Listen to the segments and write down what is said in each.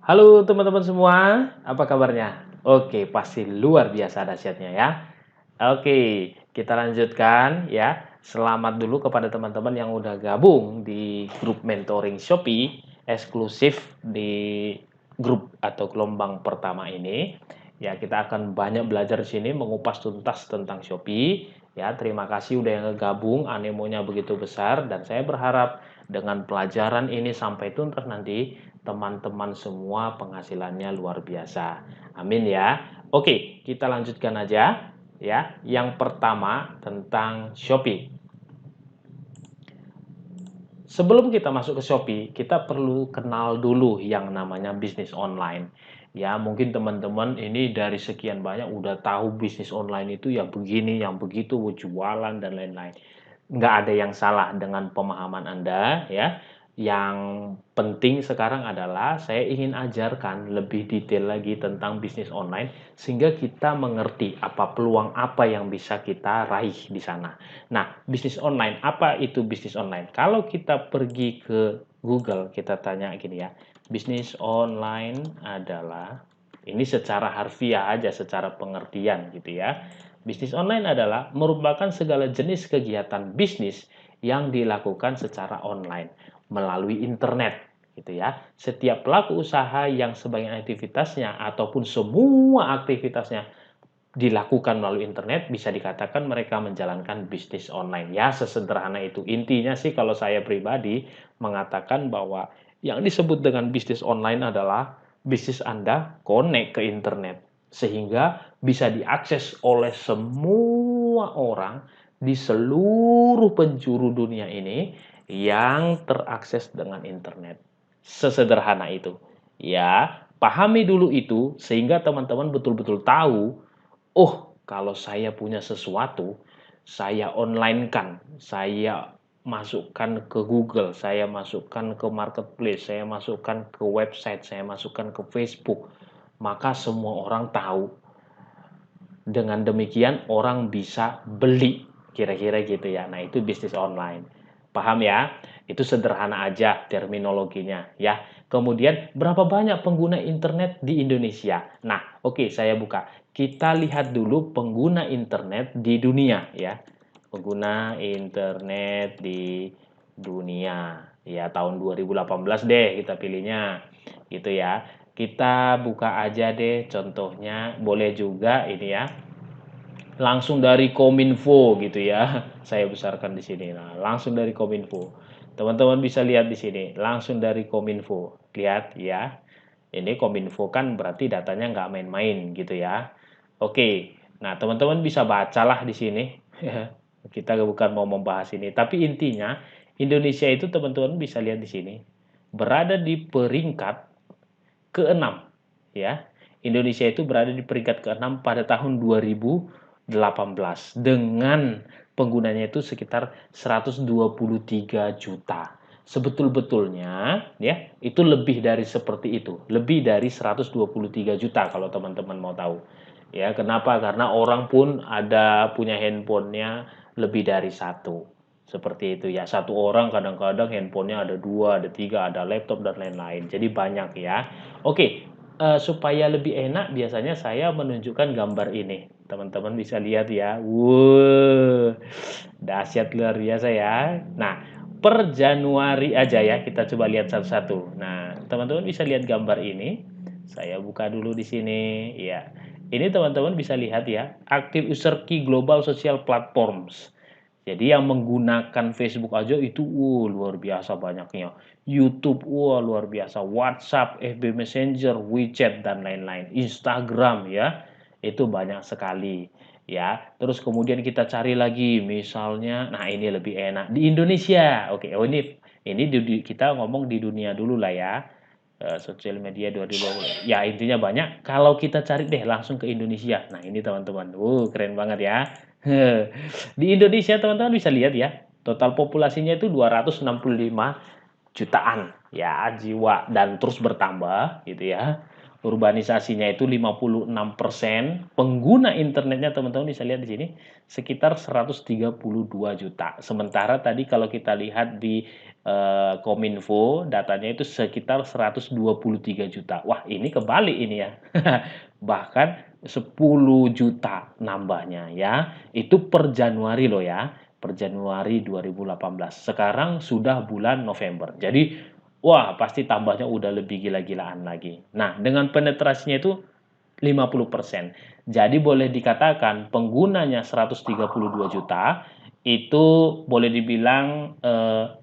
Halo teman-teman semua, apa kabarnya? Oke, pasti luar biasa dahsyatnya ya. Oke, kita lanjutkan ya. Selamat dulu kepada teman-teman yang udah gabung di grup mentoring Shopee eksklusif di grup atau gelombang pertama ini. Ya, kita akan banyak belajar di sini mengupas tuntas tentang Shopee. Ya, terima kasih udah yang gabung, anemonya begitu besar dan saya berharap dengan pelajaran ini sampai tuntas nanti teman-teman semua penghasilannya luar biasa. Amin ya. Oke, kita lanjutkan aja ya. Yang pertama tentang Shopee. Sebelum kita masuk ke Shopee, kita perlu kenal dulu yang namanya bisnis online. Ya, mungkin teman-teman ini dari sekian banyak udah tahu bisnis online itu yang begini, yang begitu, jualan dan lain-lain. Nggak ada yang salah dengan pemahaman Anda ya. Yang penting sekarang adalah saya ingin ajarkan lebih detail lagi tentang bisnis online sehingga kita mengerti apa peluang apa yang bisa kita raih di sana. Nah, bisnis online, apa itu bisnis online? Kalau kita pergi ke Google, kita tanya gini ya, bisnis online adalah, ini secara harfiah aja, secara pengertian gitu ya. Bisnis online adalah merupakan segala jenis kegiatan bisnis yang dilakukan secara online melalui internet gitu ya. Setiap pelaku usaha yang sebagian aktivitasnya ataupun semua aktivitasnya dilakukan melalui internet bisa dikatakan mereka menjalankan bisnis online. Ya, sesederhana itu. Intinya sih kalau saya pribadi mengatakan bahwa yang disebut dengan bisnis online adalah bisnis Anda connect ke internet sehingga bisa diakses oleh semua orang di seluruh penjuru dunia ini yang terakses dengan internet. Sesederhana itu. Ya, pahami dulu itu sehingga teman-teman betul-betul tahu, oh, kalau saya punya sesuatu, saya online-kan, saya masukkan ke Google, saya masukkan ke marketplace, saya masukkan ke website, saya masukkan ke Facebook, maka semua orang tahu. Dengan demikian orang bisa beli, kira-kira gitu ya. Nah, itu bisnis online. Paham ya? Itu sederhana aja terminologinya ya. Kemudian berapa banyak pengguna internet di Indonesia? Nah, oke, saya buka. Kita lihat dulu pengguna internet di dunia ya. Pengguna internet di dunia. Ya, tahun 2018 deh kita pilihnya. Gitu ya. Kita buka aja deh contohnya. Boleh juga ini ya, langsung dari Kominfo gitu ya. Saya besarkan di sini. Nah, langsung dari Kominfo. Teman-teman bisa lihat di sini, langsung dari Kominfo. Lihat ya. Ini Kominfo kan berarti datanya nggak main-main gitu ya. Oke. Nah, teman-teman bisa bacalah di sini. Kita bukan mau membahas ini, tapi intinya Indonesia itu teman-teman bisa lihat di sini berada di peringkat ke-6 ya. Indonesia itu berada di peringkat ke-6 pada tahun 2018 dengan penggunanya itu sekitar 123 juta. Sebetul-betulnya ya, itu lebih dari seperti itu. Lebih dari 123 juta kalau teman-teman mau tahu. Ya, kenapa? Karena orang pun ada punya handphonenya lebih dari satu. Seperti itu ya. Satu orang kadang-kadang handphonenya ada dua, ada tiga, ada laptop dan lain-lain. Jadi banyak ya. Oke, supaya lebih enak biasanya saya menunjukkan gambar ini. Teman-teman bisa lihat ya. Wow, dahsyat luar biasa ya. Nah, per Januari aja ya, kita coba lihat satu-satu. Nah, teman-teman bisa lihat gambar ini. Saya buka dulu di sini. Ya, ini teman-teman bisa lihat ya, active user key global social platforms. Jadi yang menggunakan Facebook aja itu luar biasa banyaknya. YouTube luar biasa, WhatsApp, FB Messenger, WeChat dan lain-lain. Instagram ya. Itu banyak sekali ya. Terus kemudian kita cari lagi misalnya, nah ini lebih enak di Indonesia. Oke, oh ini kita ngomong di dunia dulu lah ya. Sosial media 2020. Ya intinya banyak. Kalau kita cari deh langsung ke Indonesia. Nah ini teman-teman. Keren banget ya. Di Indonesia teman-teman bisa lihat ya. Total populasinya itu 265 jutaan ya jiwa dan terus bertambah gitu ya. urbanisasinya itu 56%, pengguna internetnya teman-teman bisa lihat di sini sekitar 132 juta. Sementara tadi kalau kita lihat di Kominfo datanya itu sekitar 123 juta. Wah, ini kebalik ini ya. Bahkan 10 juta nambahnya ya. Itu per Januari loh ya. Per Januari 2018. Sekarang sudah bulan November. Jadi wah, pasti tambahnya udah lebih gila-gilaan lagi. Nah, dengan penetrasinya itu 50%. Jadi boleh dikatakan penggunanya 132 juta, itu boleh dibilang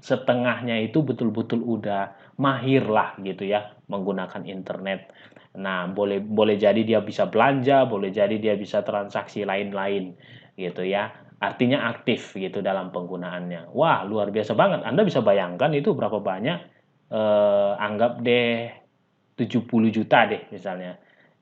setengahnya itu betul-betul udah mahir lah gitu ya menggunakan internet. Nah, boleh boleh jadi dia bisa belanja, boleh jadi dia bisa transaksi lain-lain gitu ya. Artinya aktif gitu dalam penggunaannya. Wah, luar biasa banget. Anda bisa bayangkan itu berapa banyak, anggap deh 70 juta deh misalnya.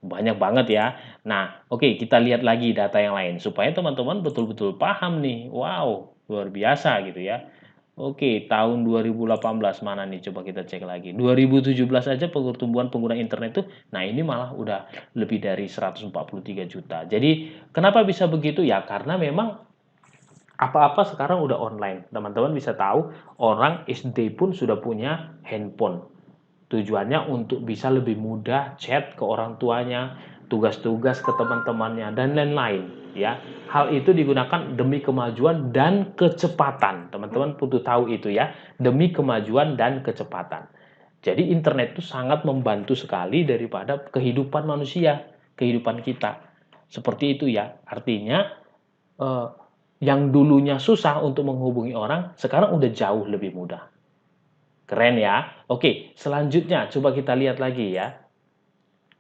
Banyak banget ya. Nah, oke, kita lihat lagi data yang lain supaya teman-teman betul-betul paham nih. Wow, luar biasa gitu ya. Oke, tahun 2018 mana nih? Coba kita cek lagi. 2017 aja pertumbuhan pengguna internet tuh, nah ini malah udah lebih dari 143 juta. Jadi, kenapa bisa begitu? Ya karena memang apa-apa sekarang udah online. Teman-teman bisa tahu, orang SD pun sudah punya handphone. Tujuannya untuk bisa lebih mudah chat ke orang tuanya, tugas-tugas ke teman-temannya, dan lain-lain. Ya, hal itu digunakan demi kemajuan dan kecepatan. Teman-teman perlu tahu itu ya, demi kemajuan dan kecepatan. Jadi internet itu sangat membantu sekali daripada kehidupan manusia, kehidupan kita. Seperti itu ya. Artinya eh, yang dulunya susah untuk menghubungi orang, sekarang udah jauh lebih mudah. Keren ya. Oke, selanjutnya coba kita lihat lagi ya.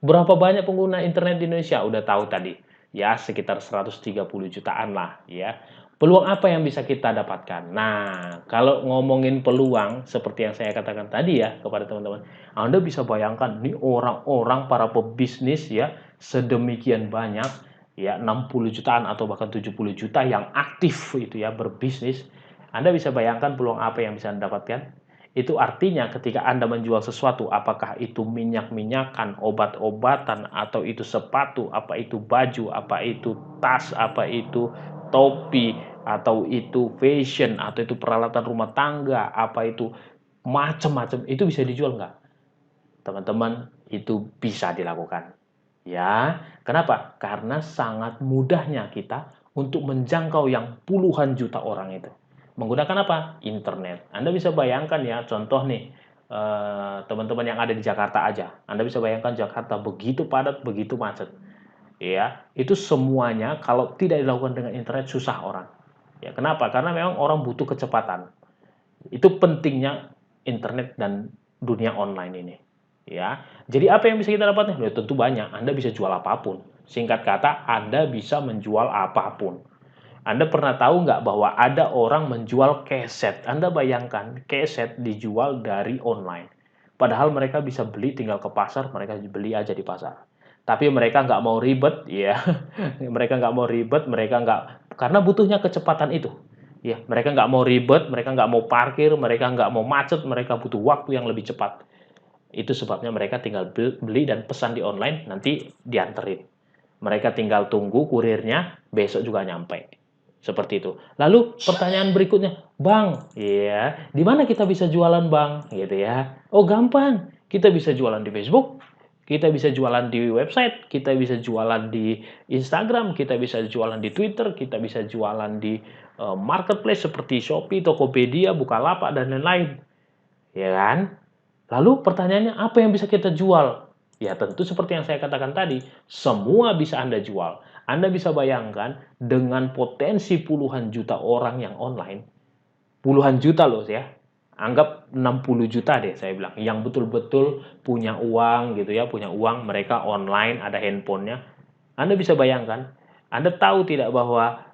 Berapa banyak pengguna internet di Indonesia? Udah tahu tadi. Ya, sekitar 130 jutaan lah ya. Peluang apa yang bisa kita dapatkan? Nah, kalau ngomongin peluang seperti yang saya katakan tadi ya kepada teman-teman, Anda bisa bayangkan nih orang-orang para pebisnis ya sedemikian banyak ya 60 jutaan atau bahkan 70 juta yang aktif itu ya berbisnis. Anda bisa bayangkan peluang apa yang bisa Anda dapatkan? Itu artinya ketika Anda menjual sesuatu, apakah itu minyak-minyakan, obat-obatan, atau itu sepatu, apa itu baju, apa itu tas, apa itu topi, atau itu fashion, atau itu peralatan rumah tangga, apa itu macam-macam, itu bisa dijual nggak? Teman-teman, itu bisa dilakukan. Ya, kenapa? Karena sangat mudahnya kita untuk menjangkau yang puluhan juta orang itu. Menggunakan apa? Internet. Anda bisa bayangkan ya, contoh nih, teman-teman yang ada di Jakarta aja. Anda bisa bayangkan Jakarta begitu padat, begitu macet. Ya, itu semuanya kalau tidak dilakukan dengan internet susah orang. Ya, kenapa? Karena memang orang butuh kecepatan. Itu pentingnya internet dan dunia online ini. Ya, jadi apa yang bisa kita dapatkan? Ya, tentu banyak. Anda bisa jual apapun. Singkat kata, Anda bisa menjual apapun. Anda pernah tahu nggak bahwa ada orang menjual keset? Anda bayangkan, keset dijual dari online. Padahal mereka bisa beli tinggal ke pasar, mereka beli aja di pasar. Tapi mereka nggak mau ribet, ya. Mereka nggak mau ribet, mereka nggak, karena butuhnya kecepatan itu. Ya, mereka nggak mau ribet, mereka nggak mau parkir, mereka nggak mau macet, mereka butuh waktu yang lebih cepat. Itu sebabnya mereka tinggal beli dan pesan di online, nanti dianterin. Mereka tinggal tunggu kurirnya, besok juga nyampe. Seperti itu. Lalu pertanyaan berikutnya, Bang, ya, di mana kita bisa jualan, Bang? Gitu ya. Oh, gampang. Kita bisa jualan di Facebook, kita bisa jualan di website, kita bisa jualan di Instagram, kita bisa jualan di Twitter, kita bisa jualan di marketplace seperti Shopee, Tokopedia, Bukalapak dan lain-lain. Ya kan? Lalu pertanyaannya apa yang bisa kita jual? Ya tentu seperti yang saya katakan tadi, semua bisa Anda jual. Anda bisa bayangkan dengan potensi puluhan juta orang yang online, puluhan juta loh ya, anggap 60 juta deh saya bilang, yang betul-betul punya uang gitu ya, punya uang, mereka online, ada handphonenya. Anda bisa bayangkan, Anda tahu tidak bahwa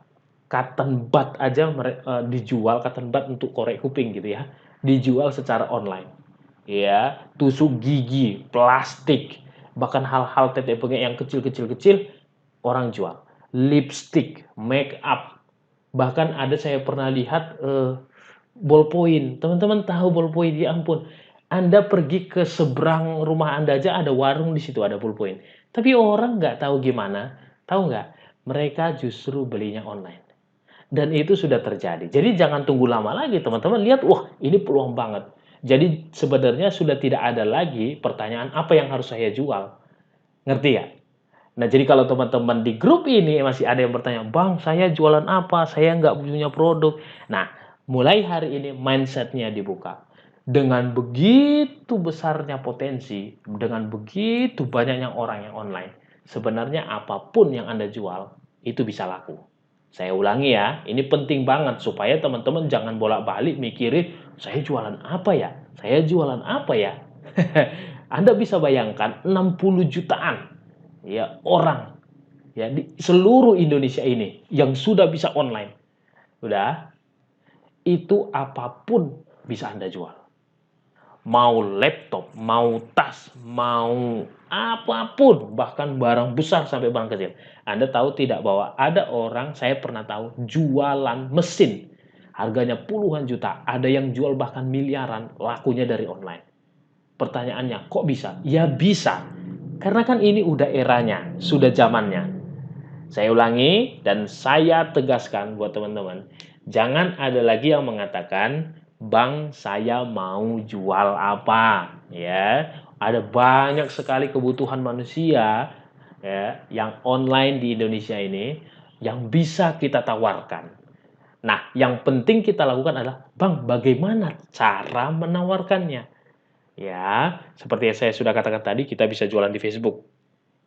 cotton bud aja dijual, cotton bud untuk korek kuping gitu ya, dijual secara online ya, tusuk gigi, plastik, bahkan hal-hal tetek bengek yang kecil-kecil orang jual. Lipstick, make up, bahkan ada saya pernah lihat ballpoint. Teman-teman tahu ballpoint? Ya ampun, Anda pergi ke seberang rumah Anda aja ada warung di situ, ada ballpoint. Tapi orang nggak tahu gimana, tahu nggak? Mereka justru belinya online. Dan itu sudah terjadi. Jadi jangan tunggu lama lagi teman-teman. Lihat, wah ini peluang banget. Jadi sebenarnya sudah tidak ada lagi pertanyaan apa yang harus saya jual. Ngerti ya? Nah, jadi kalau teman-teman di grup ini masih ada yang bertanya, Bang, saya jualan apa? Saya nggak punya produk. Nah, mulai hari ini mindsetnya dibuka. Dengan begitu besarnya potensi, dengan begitu banyaknya orang yang online, sebenarnya apapun yang Anda jual, itu bisa laku. Saya ulangi ya, ini penting banget supaya teman-teman jangan bolak-balik mikirin, saya jualan apa ya? Saya jualan apa ya? Anda bisa bayangkan 60 jutaan ya orang ya di seluruh Indonesia ini yang sudah bisa online. Udah, itu apapun bisa Anda jual. Mau laptop, mau tas, mau apapun, bahkan barang besar sampai barang kecil. Anda tahu tidak bahwa ada orang, saya pernah tahu, jualan mesin. Harganya puluhan juta, ada yang jual bahkan miliaran, lakunya dari online. Pertanyaannya, kok bisa? Ya bisa. Karena kan ini udah eranya, sudah zamannya. Saya ulangi dan saya tegaskan buat teman-teman, jangan ada lagi yang mengatakan, "Bang, saya mau jual apa?" Ya, ada banyak sekali kebutuhan manusia ya yang online di Indonesia ini yang bisa kita tawarkan. Nah, yang penting kita lakukan adalah, "Bang, bagaimana cara menawarkannya?" Ya, seperti yang saya sudah katakan tadi, kita bisa jualan di Facebook,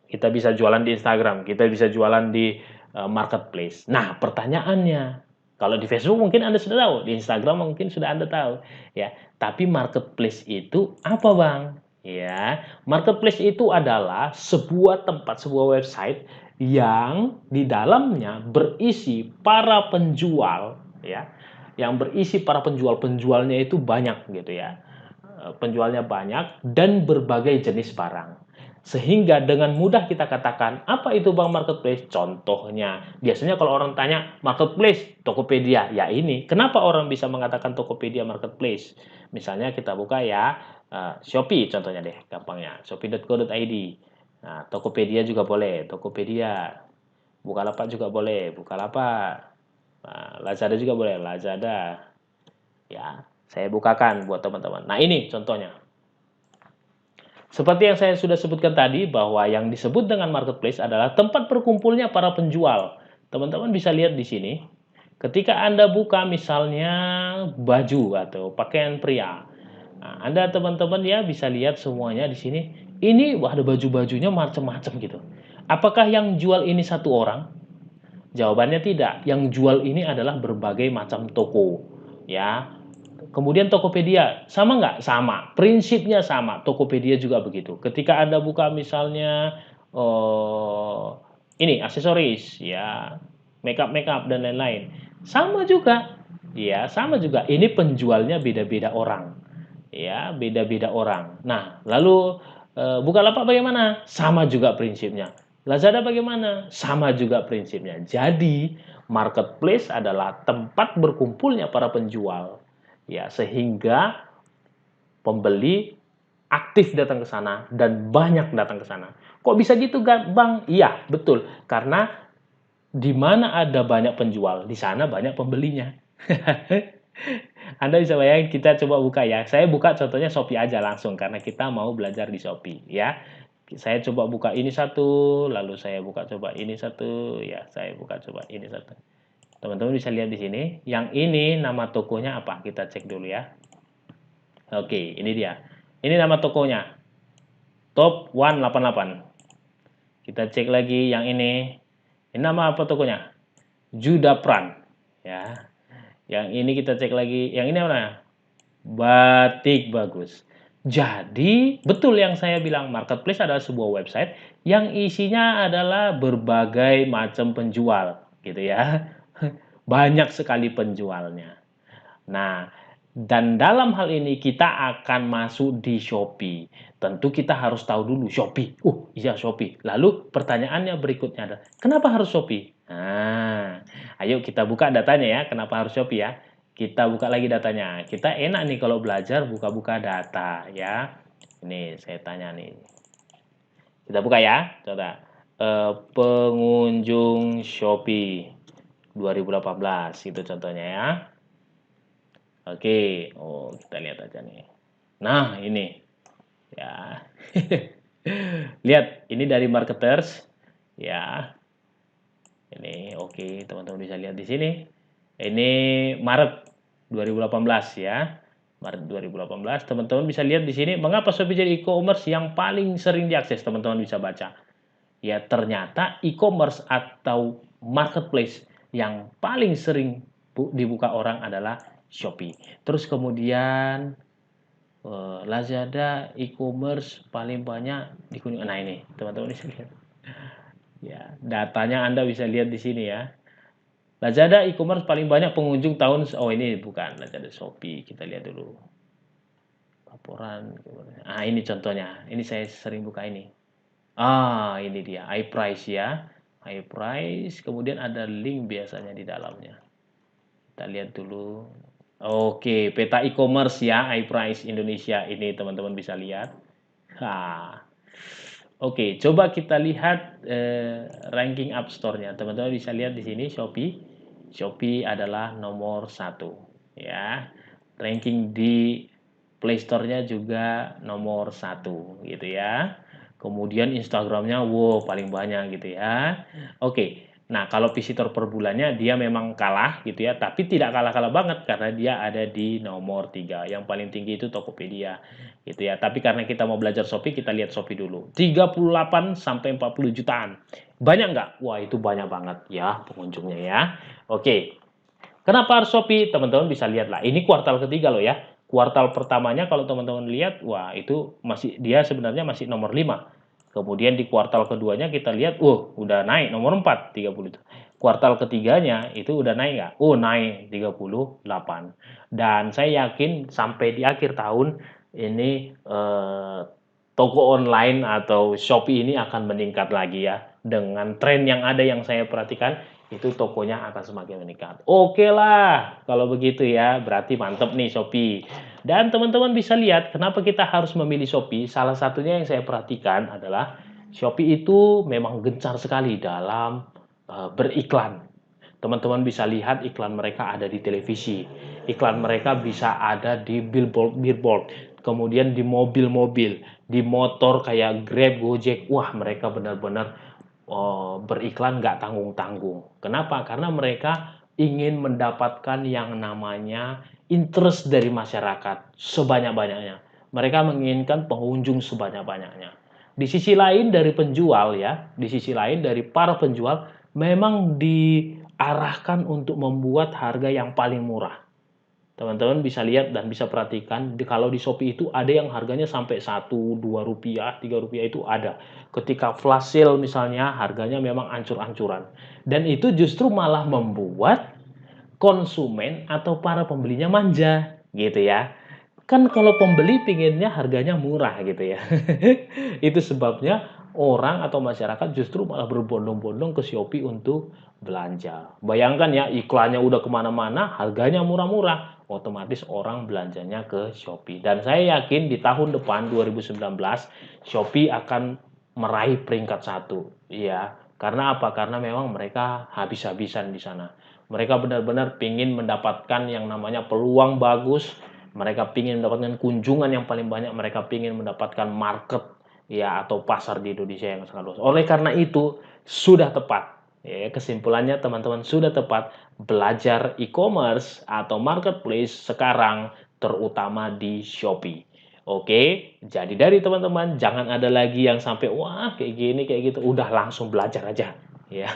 kita bisa jualan di Instagram, kita bisa jualan di marketplace. Nah, pertanyaannya, kalau di Facebook mungkin Anda sudah tahu, di Instagram mungkin sudah Anda tahu, ya. Tapi marketplace itu apa, Bang? Ya, marketplace itu adalah sebuah tempat, sebuah website yang di dalamnya berisi para penjual, ya, yang berisi para penjual-penjualnya itu banyak gitu ya. Penjualnya banyak dan berbagai jenis barang. Sehingga dengan mudah kita katakan, apa itu Bang Marketplace? Contohnya, biasanya kalau orang tanya Marketplace, Tokopedia, ya ini. Kenapa orang bisa mengatakan Tokopedia Marketplace? Misalnya kita buka ya, Shopee contohnya deh, gampangnya. Shopee.co.id. Nah, Tokopedia juga boleh, Tokopedia. Bukalapak juga boleh, Bukalapak. Nah, Lazada juga boleh, Lazada. Ya, saya bukakan buat teman-teman. Nah, ini contohnya. Seperti yang saya sudah sebutkan tadi, bahwa yang disebut dengan marketplace adalah tempat berkumpulnya para penjual. Teman-teman bisa lihat di sini, ketika Anda buka misalnya baju atau pakaian pria, nah, Anda teman-teman ya bisa lihat semuanya di sini. Ini ada baju-bajunya macam-macam gitu. Apakah yang jual ini satu orang? Jawabannya tidak. Yang jual ini adalah berbagai macam toko. Ya, kemudian Tokopedia, sama nggak? Sama. Prinsipnya sama. Tokopedia juga begitu. Ketika Anda buka misalnya ini aksesoris, ya, makeup dan lain-lain, sama juga. Ya, sama juga. Ini penjualnya beda-beda orang. Ya, beda-beda orang. Nah, lalu Bukalapak bagaimana? Sama juga prinsipnya. Lazada bagaimana? Sama juga prinsipnya. Jadi, marketplace adalah tempat berkumpulnya para penjual. Ya, sehingga pembeli aktif datang ke sana dan banyak datang ke sana. Kok bisa gitu, Bang? Iya, betul. Karena di mana ada banyak penjual, di sana banyak pembelinya. Anda bisa bayangin, kita coba buka ya. Saya buka contohnya Shopee aja langsung karena kita mau belajar di Shopee ya. Saya coba buka ini satu, lalu saya buka coba ini satu, ya saya buka coba ini satu. Teman-teman bisa lihat di sini. Yang ini nama tokonya apa? Kita cek dulu ya. Oke, ini dia. Ini nama tokonya. Top 188. Kita cek lagi yang ini. Ini nama apa tokonya? Judapran. Ya. Yang ini kita cek lagi. Yang ini apa? Batik Bagus. Jadi, betul yang saya bilang, marketplace adalah sebuah website yang isinya adalah berbagai macam penjual, gitu ya. Banyak sekali penjualnya. Nah, dan dalam hal ini kita akan masuk di Shopee. Tentu kita harus tahu dulu Shopee. Iya Shopee. Lalu pertanyaannya berikutnya adalah, kenapa harus Shopee? Nah, ayo kita buka datanya ya, kenapa harus Shopee ya. Kita buka lagi datanya. Kita enak nih kalau belajar buka-buka data ya. Ini saya tanya nih. Kita buka ya. Coba. Pengunjung Shopee 2018 itu contohnya ya. Oke. Oh, kita lihat aja nih. Nah, ini. Ya. Lihat, ini dari marketers. Ya. Ini oke, teman-teman bisa lihat di sini. Ini Maret 2018 ya. Maret 2018, teman-teman bisa lihat di sini mengapa Shopee jadi e-commerce yang paling sering diakses, teman-teman bisa baca. Ya, ternyata e-commerce atau marketplace yang paling sering dibuka orang adalah Shopee. Terus kemudian Lazada e-commerce paling banyak dikunjungi. Nah, ini teman-teman bisa lihat. Ya, datanya Anda bisa lihat di sini ya. Lazada e-commerce paling banyak pengunjung tahun, oh ini bukan Lazada, Shopee, kita lihat dulu. Laporan. Ah, ini contohnya. Ini saya sering buka ini. Ah, ini dia, iPrice ya. iPrice, kemudian ada link biasanya di dalamnya. Kita lihat dulu. Oke, peta e-commerce ya, iPrice Indonesia ini teman-teman bisa lihat. Oke, coba kita lihat ranking App Store-nya. Teman-teman bisa lihat di sini Shopee. Shopee adalah nomor 1 ya. Ranking di Play Store-nya juga nomor 1 gitu ya. Kemudian Instagram-nya wow paling banyak gitu ya. Oke. Nah, kalau visitor per bulannya dia memang kalah gitu ya, tapi tidak kalah-kalah banget karena dia ada di nomor 3. Yang paling tinggi itu Tokopedia gitu ya. Tapi karena kita mau belajar Shopee, kita lihat Shopee dulu. 38 sampai 40 jutaan. Banyak nggak? Wah, itu banyak banget ya pengunjungnya ya. Oke. Kenapa harus Shopee? Teman-teman bisa lihat lah. Ini kuartal ketiga loh ya. Kuartal pertamanya kalau teman-teman lihat, wah itu masih dia sebenarnya masih nomor 5. Kemudian di kuartal keduanya kita lihat, udah naik nomor 4, 30. Kuartal ketiganya itu udah naik nggak? Naik 38. Dan saya yakin sampai di akhir tahun ini toko online atau Shopee ini akan meningkat lagi ya. Dengan tren yang ada yang saya perhatikan, itu tokonya akan semakin meningkat. Oke lah, kalau begitu ya, berarti mantep nih Shopee. Dan teman-teman bisa lihat kenapa kita harus memilih Shopee. Salah satunya yang saya perhatikan adalah Shopee itu memang gencar sekali dalam beriklan. Teman-teman bisa lihat iklan mereka ada di televisi, iklan mereka bisa ada di billboard, kemudian di mobil-mobil, di motor kayak Grab, Gojek. Wah, mereka benar-benar beriklan nggak tanggung-tanggung. Kenapa? Karena mereka ingin mendapatkan yang namanya interest dari masyarakat sebanyak-banyaknya. Mereka menginginkan pengunjung sebanyak-banyaknya. Di sisi lain dari penjual ya, di sisi lain dari para penjual memang diarahkan untuk membuat harga yang paling murah. Teman-teman bisa lihat dan bisa perhatikan kalau di Shopee itu ada yang harganya sampai 1, 2 rupiah, 3 rupiah itu ada. Ketika flash sale misalnya harganya memang ancur-ancuran. Dan itu justru malah membuat konsumen atau para pembelinya manja gitu ya. Kan kalau pembeli pinginnya harganya murah gitu ya. Itu sebabnya orang atau masyarakat justru malah berbondong-bondong ke Shopee untuk belanja. Bayangkan ya iklannya udah kemana-mana, harganya murah-murah. Otomatis orang belanjanya ke Shopee. Dan saya yakin di tahun depan 2019 Shopee akan meraih peringkat 1. Iya, karena apa? Karena memang mereka habis-habisan di sana. Mereka benar-benar ingin mendapatkan yang namanya peluang bagus, mereka ingin mendapatkan kunjungan yang paling banyak, mereka ingin mendapatkan market ya atau pasar di Indonesia yang sangat luas. Oleh karena itu sudah tepat ya, kesimpulannya teman-teman sudah tepat belajar e-commerce atau marketplace sekarang terutama di Shopee. Oke, jadi dari teman-teman jangan ada lagi yang sampai wah kayak gini kayak gitu, udah langsung belajar aja ya.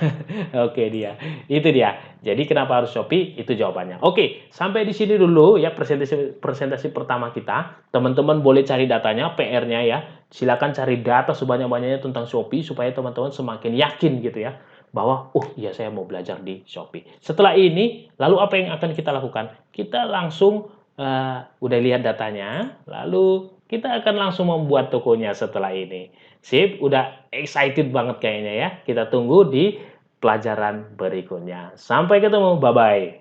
Oke dia. Itu dia. Jadi kenapa harus Shopee? Itu jawabannya. Oke, sampai di sini dulu ya presentasi pertama kita. Teman-teman boleh cari datanya, PR-nya ya. Silakan cari data sebanyak-banyaknya tentang Shopee supaya teman-teman semakin yakin gitu ya bahwa iya saya mau belajar di Shopee. Setelah ini, lalu apa yang akan kita lakukan? Kita langsung udah lihat datanya, lalu kita akan langsung membuat tokonya setelah ini. Sip, udah excited banget kayaknya ya. Kita tunggu di pelajaran berikutnya. Sampai ketemu, bye-bye.